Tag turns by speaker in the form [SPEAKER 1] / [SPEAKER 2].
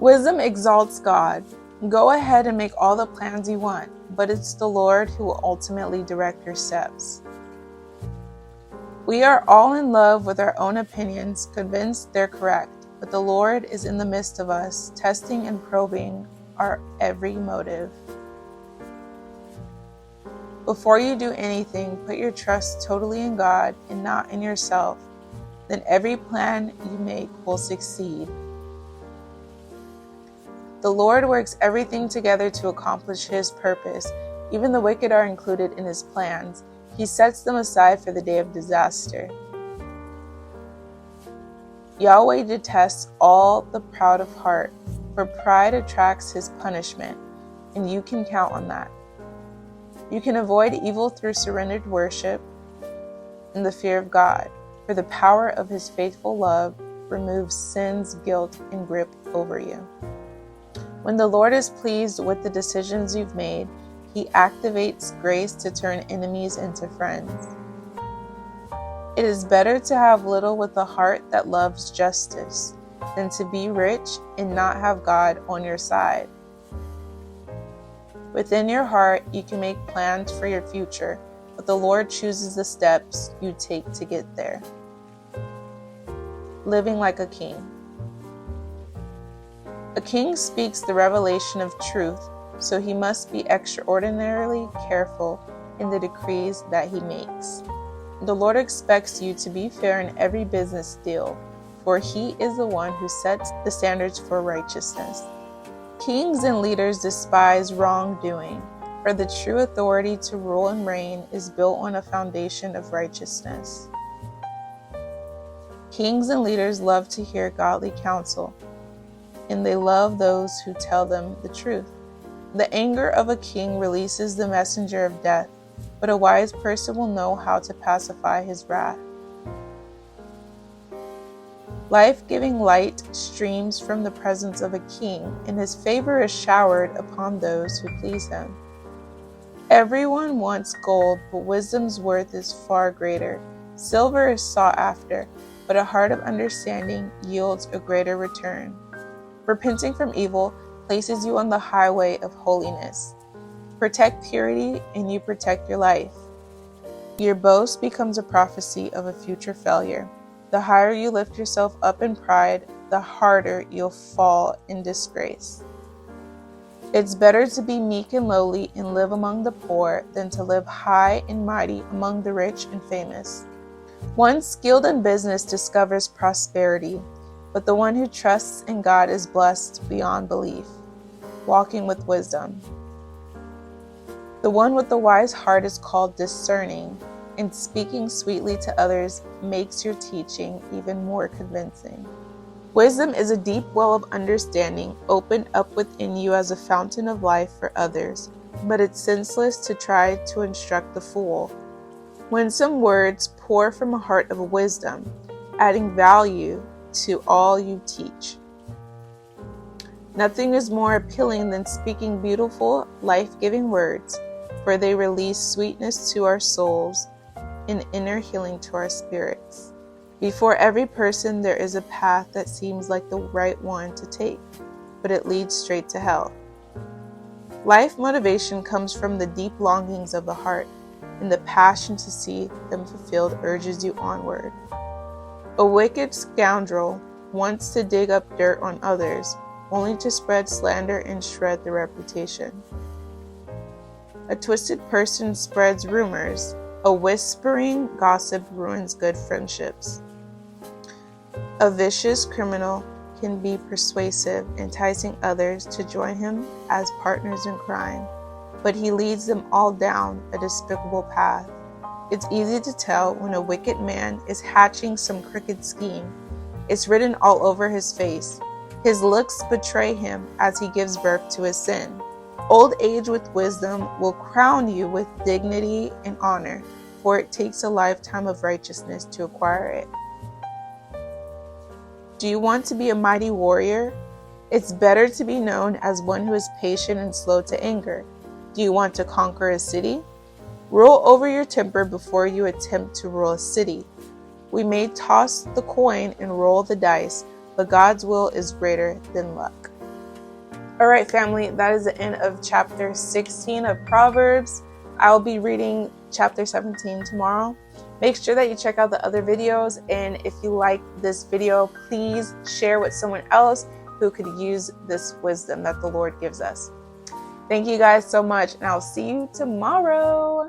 [SPEAKER 1] Wisdom exalts God. Go ahead and make all the plans you want, but it's the Lord who will ultimately direct your steps. We are all in love with our own opinions, convinced they're correct, but the Lord is in the midst of us, testing and probing our every motive. Before you do anything, put your trust totally in God and not in yourself. Then every plan you make will succeed. The Lord works everything together to accomplish His purpose. Even the wicked are included in His plans. He sets them aside for the day of disaster. Yahweh detests all the proud of heart, for pride attracts His punishment, and you can count on that. You can avoid evil through surrendered worship and the fear of God, for the power of His faithful love removes sin's guilt and grip over you. When the Lord is pleased with the decisions you've made, He activates grace to turn enemies into friends. It is better to have little with a heart that loves justice than to be rich and not have God on your side. Within your heart, you can make plans for your future, but the Lord chooses the steps you take to get there. Living like a king. A king speaks the revelation of truth, so he must be extraordinarily careful in the decrees that he makes. The Lord expects you to be fair in every business deal, for He is the one who sets the standards for righteousness. Kings and leaders despise wrongdoing, for the true authority to rule and reign is built on a foundation of righteousness. Kings and leaders love to hear godly counsel, and they love those who tell them the truth. The anger of a king releases the messenger of death, but a wise person will know how to pacify his wrath. Life-giving light streams from the presence of a king, and his favor is showered upon those who please him. Everyone wants gold, but wisdom's worth is far greater. Silver is sought after, but a heart of understanding yields a greater return. Repenting from evil places you on the highway of holiness. Protect purity, and you protect your life. Your boast becomes a prophecy of a future failure. The higher you lift yourself up in pride, the harder you'll fall in disgrace. It's better to be meek and lowly and live among the poor than to live high and mighty among the rich and famous. One skilled in business discovers prosperity, but the one who trusts in God is blessed beyond belief. Walking with wisdom. The one with the wise heart is called discerning, and speaking sweetly to others makes your teaching even more convincing. Wisdom is a deep well of understanding opened up within you as a fountain of life for others, but it's senseless to try to instruct the fool. Winsome words pour from a heart of wisdom, adding value to all you teach. Nothing is more appealing than speaking beautiful, life-giving words, for they release sweetness to our souls and inner healing to our spirits. Before every person, there is a path that seems like the right one to take, but it leads straight to hell. Life motivation comes from the deep longings of the heart, and the passion to see them fulfilled urges you onward. A wicked scoundrel wants to dig up dirt on others, only to spread slander and shred their reputation. A twisted person spreads rumors. A whispering gossip ruins good friendships. A vicious criminal can be persuasive, enticing others to join him as partners in crime, but he leads them all down a despicable path. It's easy to tell when a wicked man is hatching some crooked scheme. It's written all over his face. His looks betray him as he gives birth to his sin. Old age with wisdom will crown you with dignity and honor, for it takes a lifetime of righteousness to acquire it. Do you want to be a mighty warrior? It's better to be known as one who is patient and slow to anger. Do you want to conquer a city? Rule over your temper before you attempt to rule a city. We may toss the coin and roll the dice, but God's will is greater than luck. All right, family, that is the end of chapter 16 of Proverbs. I'll be reading chapter 17 tomorrow. Make sure that you check out the other videos, and if you like this video, please share with someone else who could use this wisdom that the Lord gives us. Thank you guys so much, and I'll see you tomorrow.